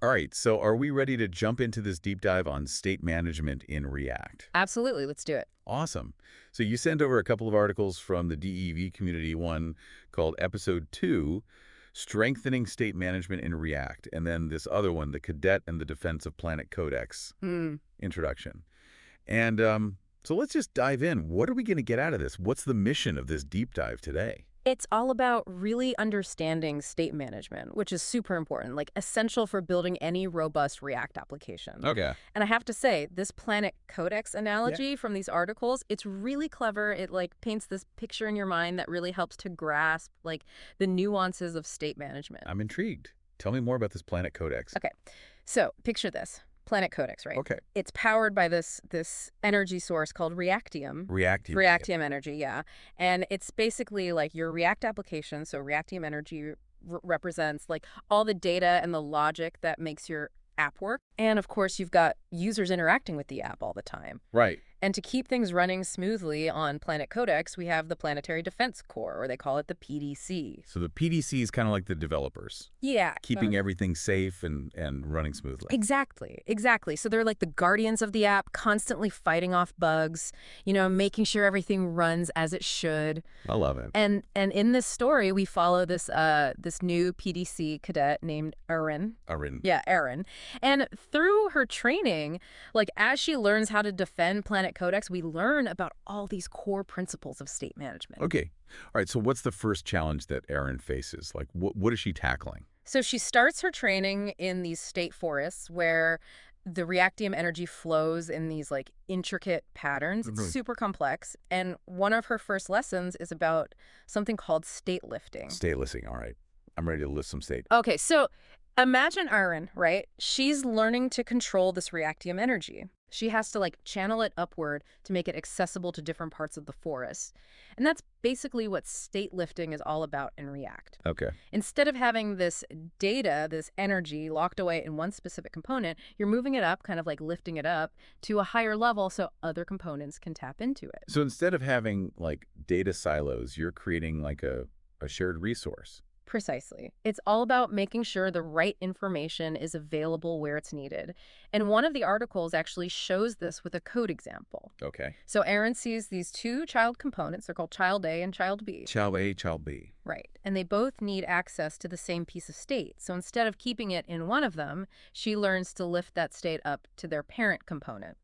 All right, so are we ready to jump into this deep dive on state management in React? Absolutely. Let's do it. Awesome. So you sent over a couple of articles from the DEV community, one called Episode 2, Strengthening State Management in React, and then this other one, The Cadet and the Defense of Planet Codex, Introduction. And so let's just dive in. What are we going to get out of this? What's the mission of this deep dive today? It's all about really understanding state management, which is super important, like essential for building any robust React application. Okay. And I have to say, this Planet Codex analogy from these articles, it's really clever. It like paints this picture in your mind that really helps to grasp like the nuances of state management. I'm intrigued. Tell me more about this Planet Codex. Okay. So picture this. Planet Codex, right? Okay. It's powered by this energy source called Reactium. Reactium. Reactium energy, yeah. And it's basically like your React application. So Reactium energy represents like all the data and the logic that makes your app work. And of course, you've got users interacting with the app all the time. Right. And to keep things running smoothly on Planet Codex, we have the Planetary Defense Core, or they call it the PDC. So the PDC is kind of like the developers. Yeah. Keeping everything safe and running smoothly. Exactly, exactly. So they're like the guardians of the app, constantly fighting off bugs, making sure everything runs as it should. I love it. And in this story, we follow this new PDC cadet named Arin. Arin. Yeah, Arin. And through her training, like as she learns how to defend Planet Codex, we learn about all these core principles of state management. Okay. All right. So what's the first challenge that Arin faces? Like, what is she tackling? So she starts her training in these state forests where the Reactium energy flows in these like intricate patterns. It's super complex. And one of her first lessons is about something called state lifting. State listing. All right. I'm ready to list some state. Okay. So imagine Arin, right? She's learning to control this Reactium energy. She has to like channel it upward to make it accessible to different parts of the forest. And that's basically what state lifting is all about in React. Okay. Instead of having this data, this energy locked away in one specific component, you're moving it up, kind of like lifting it up to a higher level so other components can tap into it. So instead of having like data silos, you're creating like a shared resource. Precisely. It's all about making sure the right information is available where it's needed. And one of the articles actually shows this with a code example. Okay. So Arin sees these two child components. They're called child A and child B. Child A, child B. Right. And they both need access to the same piece of state. So instead of keeping it in one of them, she learns to lift that state up to their parent component.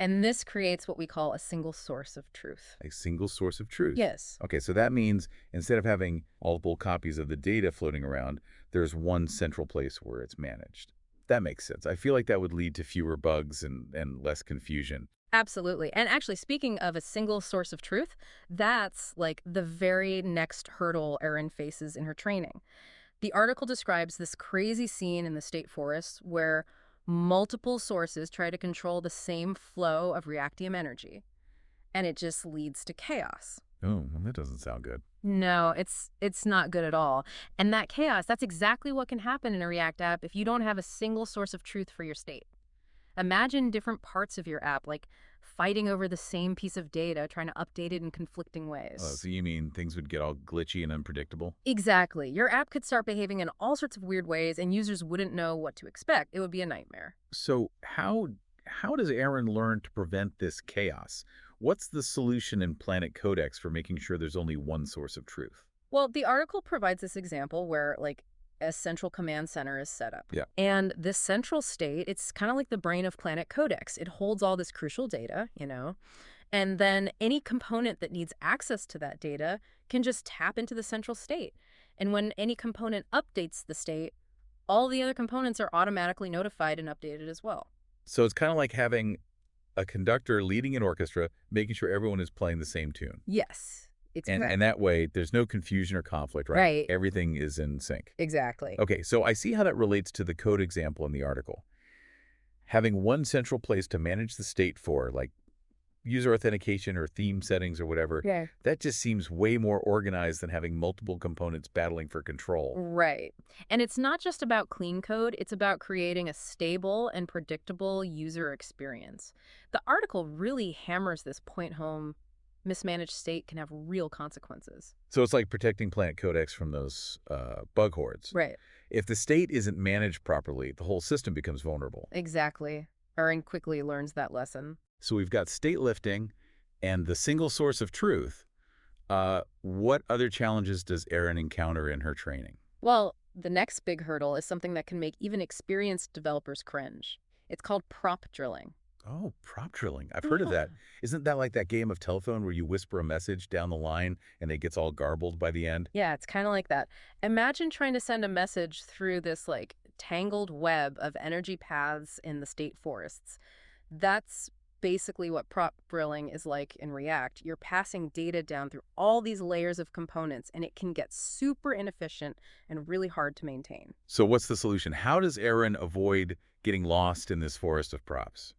And this creates what we call a single source of truth. A single source of truth. Yes. Okay, so that means instead of having multiple copies of the data floating around, there's one central place where it's managed. That makes sense. I feel like that would lead to fewer bugs and less confusion. Absolutely. And actually, speaking of a single source of truth, that's like the very next hurdle Arin faces in her training. The article describes this crazy scene in the state forests where multiple sources try to control the same flow of Reactium energy, and it just leads to chaos. Oh, well, that doesn't sound good. No, it's not good at all. And that chaos, that's exactly what can happen in a React app if you don't have a single source of truth for your state. Imagine different parts of your app, like fighting over the same piece of data, trying to update it in conflicting ways. Oh, so you mean things would get all glitchy and unpredictable? Exactly. Your app could start behaving in all sorts of weird ways, and users wouldn't know what to expect. It would be a nightmare. So how does Arin learn to prevent this chaos? What's the solution in Planet Codex for making sure there's only one source of truth? Well, the article provides this example where, like, a central command center is set up. Yeah. And this central state, it's kind of like the brain of Planet Codex. It holds all this crucial data, and then any component that needs access to that data can just tap into the central state. And when any component updates the state, all the other components are automatically notified and updated as well. So it's kind of like having a conductor leading an orchestra, making sure everyone is playing the same tune. Yes. It's correct. And that way, there's no confusion or conflict, right? Right. Everything is in sync. Exactly. Okay, so I see how that relates to the code example in the article. Having one central place to manage the state for, like user authentication or theme settings or whatever, Yeah. that just seems way more organized than having multiple components battling for control. Right. And it's not just about clean code, it's about creating a stable and predictable user experience. The article really hammers this point home. Mismanaged state can have real consequences. So it's like protecting Planet Codex from those bug hordes. Right. If the state isn't managed properly, the whole system becomes vulnerable. Exactly. Arin quickly learns that lesson. So we've got state lifting and the single source of truth. What other challenges does Erin encounter in her training? Well, the next big hurdle is something that can make even experienced developers cringe. It's called prop drilling. Oh, prop drilling. I've heard of Yeah. that. Isn't that like that game of telephone where you whisper a message down the line and it gets all garbled by the end? Yeah, it's kind of like that. Imagine trying to send a message through this like tangled web of energy paths in the state forests. That's basically what prop drilling is like in React. You're passing data down through all these layers of components, and it can get super inefficient and really hard to maintain. So what's the solution? How does Erin avoid getting lost in this forest of props?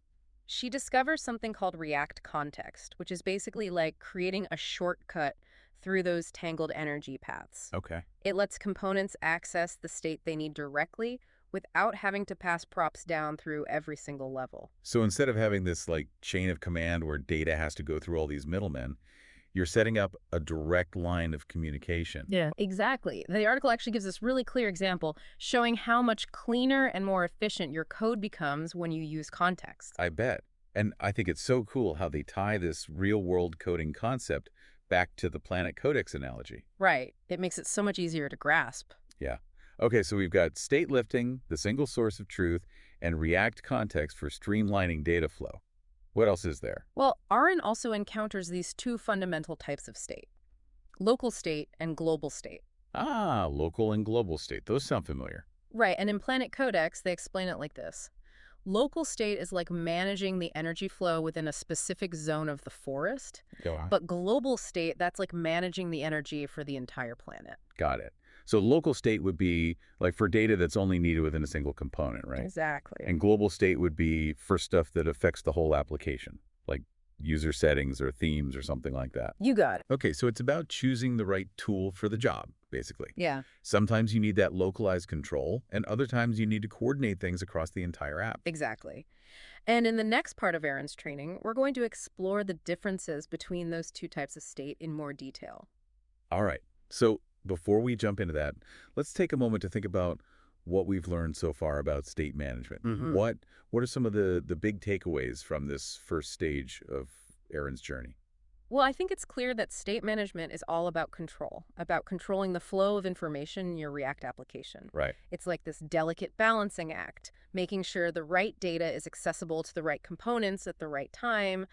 She discovers something called React context, which is basically like creating a shortcut through those tangled energy paths. Okay. It lets components access the state they need directly without having to pass props down through every single level. So instead of having this like chain of command where data has to go through all these middlemen, you're setting up a direct line of communication. Yeah. Exactly. The article actually gives this really clear example showing how much cleaner and more efficient your code becomes when you use context. I bet. And I think it's so cool how they tie this real-world coding concept back to the Planet Codex analogy. Right. It makes it so much easier to grasp. Yeah. Okay, so we've got state lifting, the single source of truth, and React context for streamlining data flow. What else is there? Well, Arin also encounters these two fundamental types of state, local state and global state. Ah, local and global state. Those sound familiar. Right, and in Planet Codex, they explain it like this. Local state is like managing the energy flow within a specific zone of the forest, Go on. but global state, that's like managing the energy for the entire planet. Got it. So local state would be like for data that's only needed within a single component, right? Exactly. And global state would be for stuff that affects the whole application, like user settings or themes or something like that. You got it. Okay, so it's about choosing the right tool for the job, basically. Yeah, Sometimes you need that localized control, and other times you need to coordinate things across the entire app. exactly. And in the next part of Aaron's training, we're going to explore the differences between those two types of state in more detail. All right, so before we jump into that, let's take a moment to think about what we've learned so far about state management. Mhm. What are some of the big takeaways from this first stage of Aaron's journey? Well, I think it's clear that state management is all about control, about controlling the flow of information in your React application. Right. It's like this delicate balancing act, making sure the right data is accessible to the right components at the right time.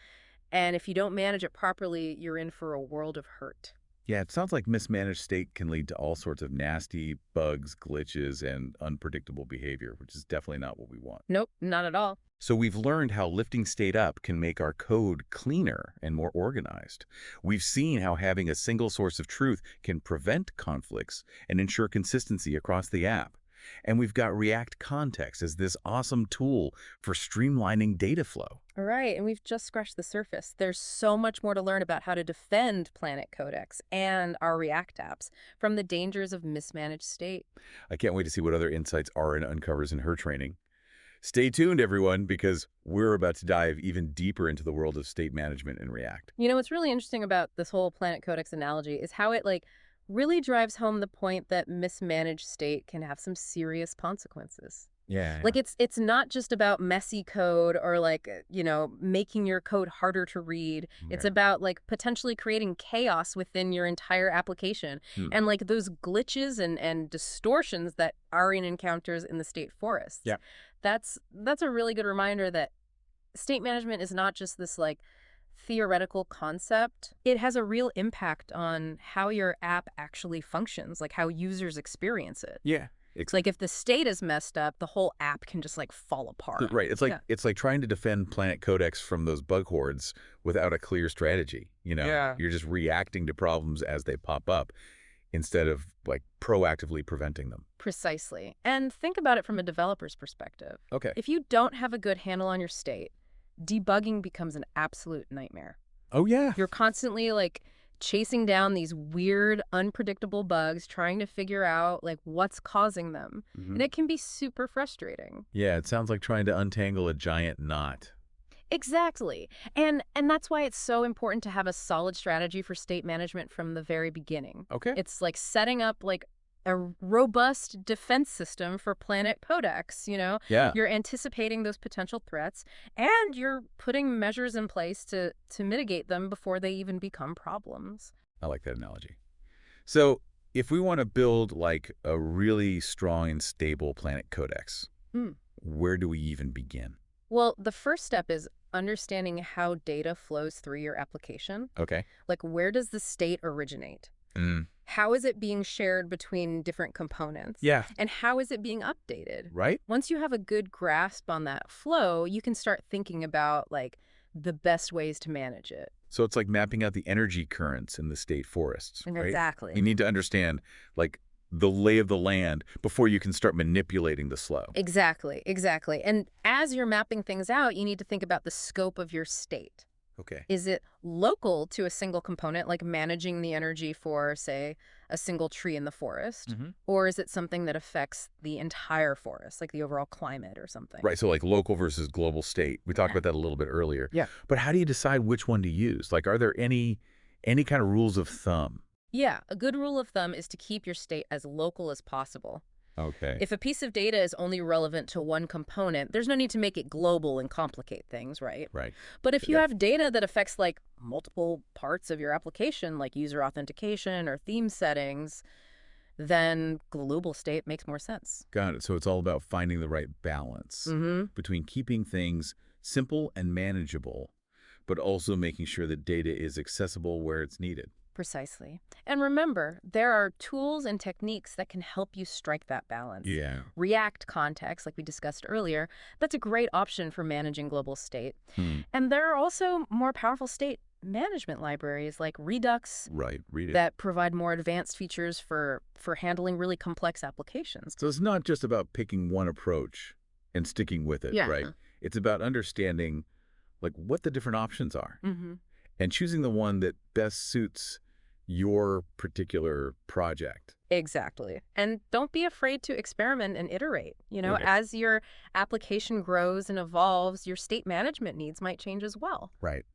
And if you don't manage it properly, you're in for a world of hurt. Yeah, it sounds like mismanaged state can lead to all sorts of nasty bugs, glitches, and unpredictable behavior, which is definitely not what we want. Nope, not at all. So we've learned how lifting state up can make our code cleaner and more organized. We've seen how having a single source of truth can prevent conflicts and ensure consistency across the app. And we've got React Context as this awesome tool for streamlining data flow. All right, and we've just scratched the surface. There's so much more to learn about how to defend Planet Codex and our React apps from the dangers of mismanaged state. I can't wait to see what other insights Arin uncovers in her training. Stay tuned, everyone, because we're about to dive even deeper into the world of state management in React. You know, what's really interesting about this whole Planet Codex analogy is how it really drives home the point that mismanaged state can have some serious consequences. Yeah. Like it's not just about messy code or making your code harder to read. It's Yeah. about like potentially creating chaos within your entire application. Hmm. And like those glitches and distortions that Arin encounters in the state forests. Yeah. That's a really good reminder that state management is not just this like theoretical concept. It has a real impact on how your app actually functions, like how users experience it. Yeah. It's like if the state is messed up, the whole app can just like fall apart. Right. It's like Yeah. it's like trying to defend Planet Codex from those bug hordes without a clear strategy. Yeah. You're just reacting to problems as they pop up instead of like proactively preventing them. Precisely. And think about it from a developer's perspective. Okay. If you don't have a good handle on your state, debugging becomes an absolute nightmare. Oh yeah. You're constantly like chasing down these weird, unpredictable bugs, trying to figure out like what's causing them. Mhm. And it can be super frustrating. Yeah, it sounds like trying to untangle a giant knot. Exactly. And that's why it's so important to have a solid strategy for state management from the very beginning. Okay. It's like setting up like a robust defense system for planet Codex, you know? Yeah, You're anticipating those potential threats, and you're putting measures in place to mitigate them before they even become problems. I like that analogy. So if we want to build like a really strong and stable planet codex, Hmm. where do we even begin? Well, the first step is understanding how data flows through your application. Okay. Like, where does the state originate? Mm. How is it being shared between different components? Yeah. And how is it being updated? Right? Once you have a good grasp on that flow, you can start thinking about, like, the best ways to manage it. So it's like mapping out the energy currents in the state forests, right? You Exactly. need to understand like the lay of the land before you can start manipulating the slow. Exactly, exactly. And as you're mapping things out, you need to think about the scope of your state. Okay. Is it local to a single component, like managing the energy for, say, a single tree in the forest? Hmm. Or is it something that affects the entire forest, like the overall climate or something? Right. So like local versus global state. We talked Yeah. about that a little bit earlier. Yeah. But how do you decide which one to use? Like, are there any kind of rules of thumb? Yeah, a good rule of thumb is to keep your state as local as possible. Okay. If a piece of data is only relevant to one component, there's no need to make it global and complicate things, right? Right. But if you Yeah. have data that affects like multiple parts of your application, like user authentication or theme settings, then global state makes more sense. Got it. So it's all about finding the right balance Mm-hmm. between keeping things simple and manageable, but also making sure that data is accessible where it's needed. Precisely. And remember, there are tools and techniques that can help you strike that balance. Yeah. React context, like we discussed earlier, that's a great option for managing global state. Hmm. And there are also more powerful state management libraries like Redux Right. Read it. that provide more advanced features for handling really complex applications. So it's not just about picking one approach and sticking with it, Yeah. right? It's about understanding like what the different options are Mm-hmm. and choosing the one that best suits your particular project. Exactly. And don't be afraid to experiment and iterate. You know, Okay. as your application grows and evolves, your state management needs might change as well. Right.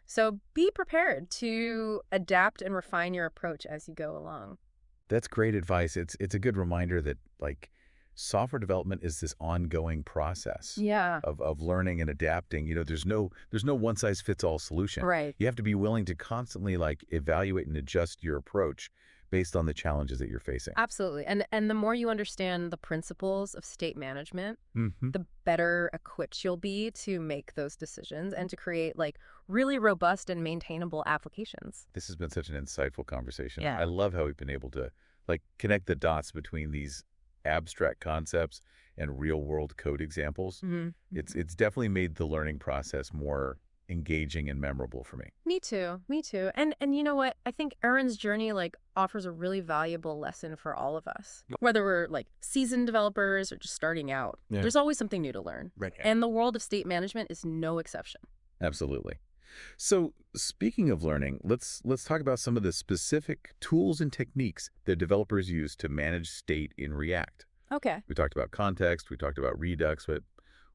So be prepared to adapt and refine your approach as you go along. That's great advice. It's a good reminder that like software development is this ongoing process Yeah. of learning and adapting. You know, there's no one size fits all solution. Right. You have to be willing to constantly like evaluate and adjust your approach based on the challenges that you're facing. Absolutely. And the more you understand the principles of state management, Mm-hmm. the better equipped you'll be to make those decisions and to create like really robust and maintainable applications. This has been such an insightful conversation. Yeah. I love how we've been able to like connect the dots between these abstract concepts and real world code examples. Mm-hmm. It's definitely made the learning process more engaging and memorable for me. Me too. Me too. And you know what? I think Arin's journey like offers a really valuable lesson for all of us. Whether we're like seasoned developers or just starting out, Yeah. there's always something new to learn. Right. And the world of state management is no exception. Absolutely. So speaking of learning, let's talk about some of the specific tools and techniques that developers use to manage state in React. Okay. We talked about context, we talked about Redux, but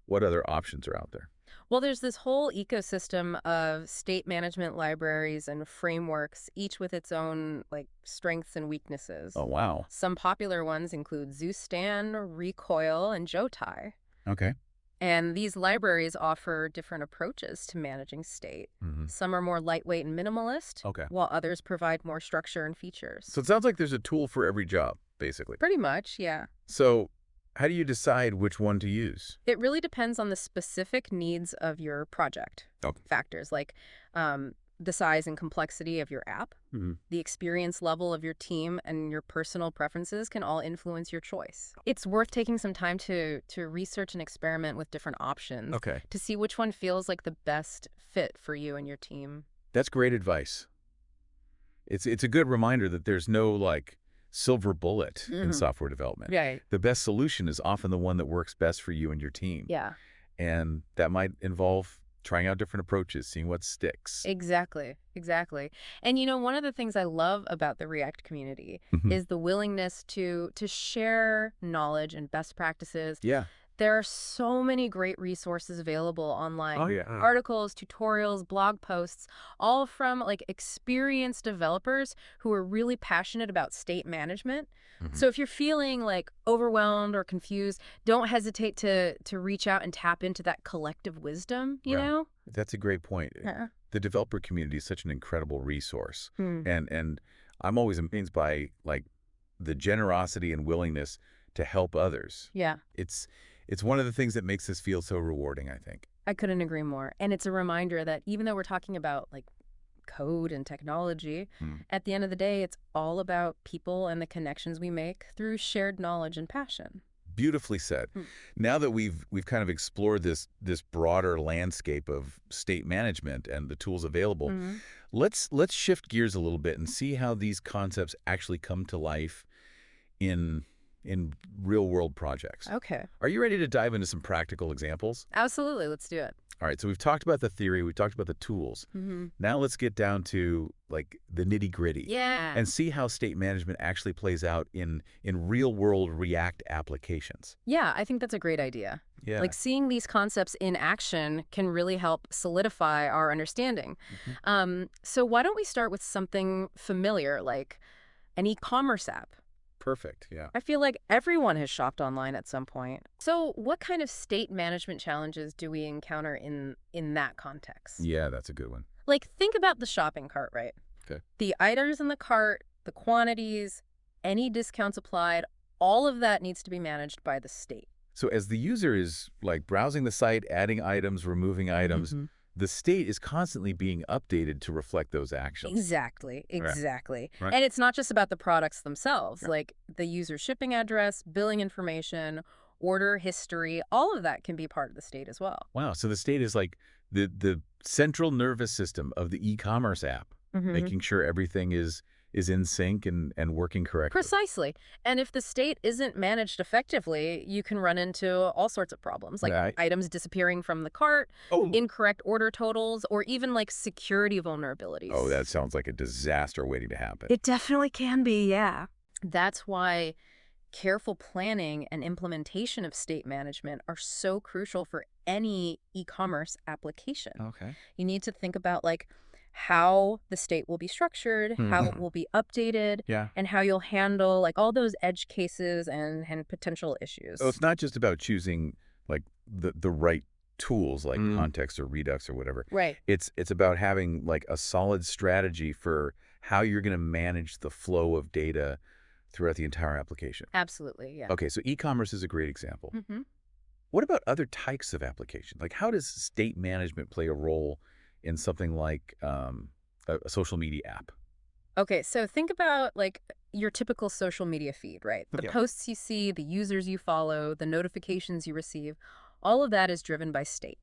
what other options are out there? Well, there's this whole ecosystem of state management libraries and frameworks, each with its own like strengths and weaknesses. Oh, wow. Some popular ones include Zoostan, Recoil, and Jotai. Okay. And these libraries offer different approaches to managing state. Hmm. Some are more lightweight and minimalist, Okay. while others provide more structure and features. So it sounds like there's a tool for every job, basically. Pretty much, yeah. So how do you decide which one to use? It really depends on the specific needs of your project. Okay. Factors like the size and complexity of your app, Hmm. the experience level of your team, and your personal preferences can all influence your choice. It's worth taking some time to research and experiment with different options Okay. to see which one feels like the best fit for you and your team. That's great advice. It's a good reminder that there's no like silver bullet in Mhm. software development. Right. The best solution is often the one that works best for you and your team. Yeah, And that might involve trying out different approaches, seeing what sticks. exactly. Exactly. And you know, one of the things I love about the React community Mhm. is the willingness to share knowledge and best practices. Yeah. There are so many great resources available Oh, online. yeah. Articles, tutorials, blog posts, all from like experienced developers who are really passionate about state management. Mhm. So if you're feeling like overwhelmed or confused, don't hesitate to reach out and tap into that collective wisdom, you Wow. know? That's a great point. Yeah. The developer community is such an incredible resource. Hmm. And I'm always amazed by like the generosity and willingness to help others. Yeah. It's one of the things that makes this feel so rewarding, I think. I couldn't agree more. And it's a reminder that even though we're talking about like code and technology, Hmm. at the end of the day, it's all about people and the connections we make through shared knowledge and passion. Beautifully said. Hmm. Now that we've kind of explored this broader landscape of state management and the tools available, Mhm. let's shift gears a little bit and see how these concepts actually come to life in in real-world projects. Okay. Are you ready to dive into some practical examples? Absolutely. Let's do it. All right, so we've talked about the theory, we've talked about the tools. Hmm. Now let's get down to like the nitty-gritty Yeah. and see how state management actually plays out in real-world React applications. Yeah, I think that's a great idea. Yeah. Like seeing these concepts in action can really help solidify our understanding. Mhm. So why don't we start with something familiar like an e-commerce app? Perfect. Yeah. I feel like everyone has shopped online at some point. So what kind of state management challenges do we encounter in that context? Yeah, that's a good one. Like think about the shopping cart, right? Okay. The items in the cart, the quantities, any discounts applied, all of that needs to be managed by the state. So as the user is like browsing the site, adding items, removing items, Mhm. the state is constantly being updated to reflect those actions. Exactly, exactly. Right. And it's not just about the products themselves, Yeah. like the user shipping address, billing information, order history, all of that can be part of the state as well. Wow. So the state is like the central nervous system of the e-commerce app, Mhm. making sure everything is in sync and working correctly. Precisely. And if the state isn't managed effectively, you can run into all sorts of problems, like Right. items disappearing from the cart, Oh. incorrect order totals, or even like security vulnerabilities. Oh, that sounds like a disaster waiting to happen. It definitely can be, yeah. That's why careful planning and implementation of state management are so crucial for any e-commerce application. Okay. You need to think about like how the state will be structured, how it will be updated, Yeah. and how you'll handle like all those edge cases and potential issues. So it's not just about choosing like the right tools like context or Redux or whatever. Right. It's about having like a solid strategy for how you're going to manage the flow of data throughout the entire application. Absolutely, yeah. Okay, so e-commerce is a great example. Hmm. What about other types of application? Like how does state management play a role in something like a social media app? Okay, so think about like your typical social media feed, right? The Yeah. posts you see, the users you follow, the notifications you receive, all of that is driven by state.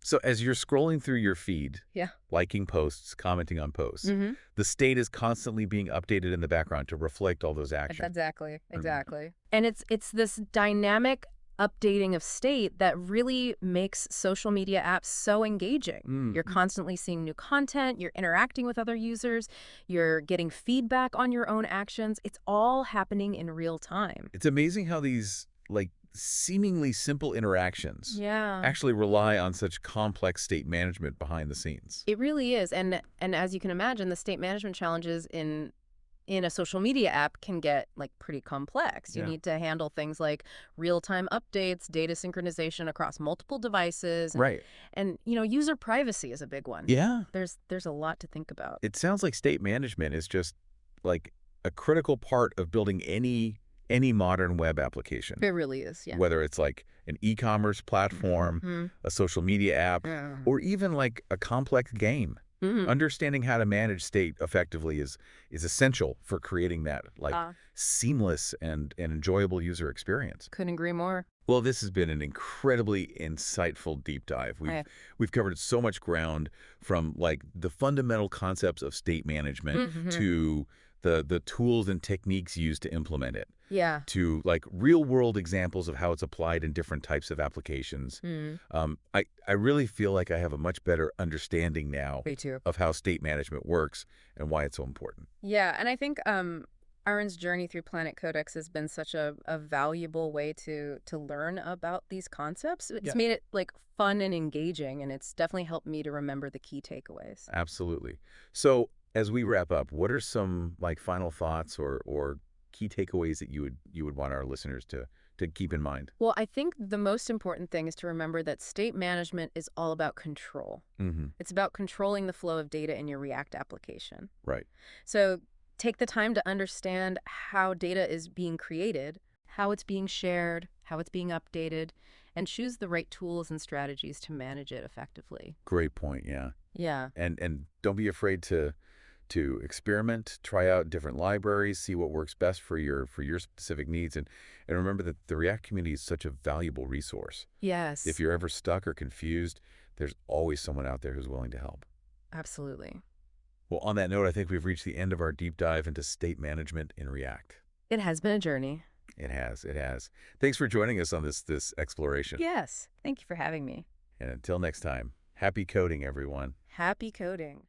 So as you're scrolling through your feed, Yeah. liking posts, commenting on posts, Mm-hmm. the state is constantly being updated in the background to reflect all those actions. Exactly, exactly. And it's this dynamic updating of state that really makes social media apps so engaging. Mm. You're constantly seeing new content, you're interacting with other users, you're getting feedback on your own actions. It's all happening in real time. It's amazing how these like seemingly simple interactions Yeah. actually rely on such complex state management behind the scenes. It really is. And as you can imagine, the state management challenges in a social media app can get like pretty complex. You Yeah. need to handle things like real-time updates, data synchronization across multiple devices, Right. and user privacy is a big one. Yeah. There's a lot to think about. It sounds like state management is just like a critical part of building any modern web application. It really is, yeah. Whether it's like an e-commerce platform, Mhm. a social media app, Yeah. or even like a complex game. Mhm. Understanding how to manage state effectively is essential for creating that like seamless and enjoyable user experience. Couldn't agree more. Well, this has been an incredibly insightful deep dive. Yeah. We've covered so much ground from like the fundamental concepts of state management Mhm. to the tools and techniques used to implement it, Yeah. to like real world examples of how it's applied in different types of applications. Mm. I really feel like I have a much better understanding now Me too. of how state management works and why it's so important. Yeah, and I think Arin's journey through Planet Codex has been such a valuable way to learn about these concepts. It's Yeah, made it like fun and engaging, and it's definitely helped me to remember the key takeaways. absolutely. So as we wrap up, what are some like final thoughts or key takeaways that you would want our listeners to keep in mind? Well, I think the most important thing is to remember that state management is all about control. Hmm. It's about controlling the flow of data in your React application. Right. So take the time to understand how data is being created, how it's being shared, how it's being updated, and choose the right tools and strategies to manage it effectively. Great point. Yeah. Yeah, And don't be afraid to experiment, try out different libraries, see what works best for your specific needs, and remember that the React community is such a valuable resource. If yes, you're ever stuck or confused, there's always someone out there who's willing to help. absolutely. Well, on that note, I think we've reached the end of our deep dive into state management in React. It has been a journey. It has, it has. Thanks for joining us on this exploration. Yes, thank you for having me. And until next time, happy coding, everyone. Happy coding.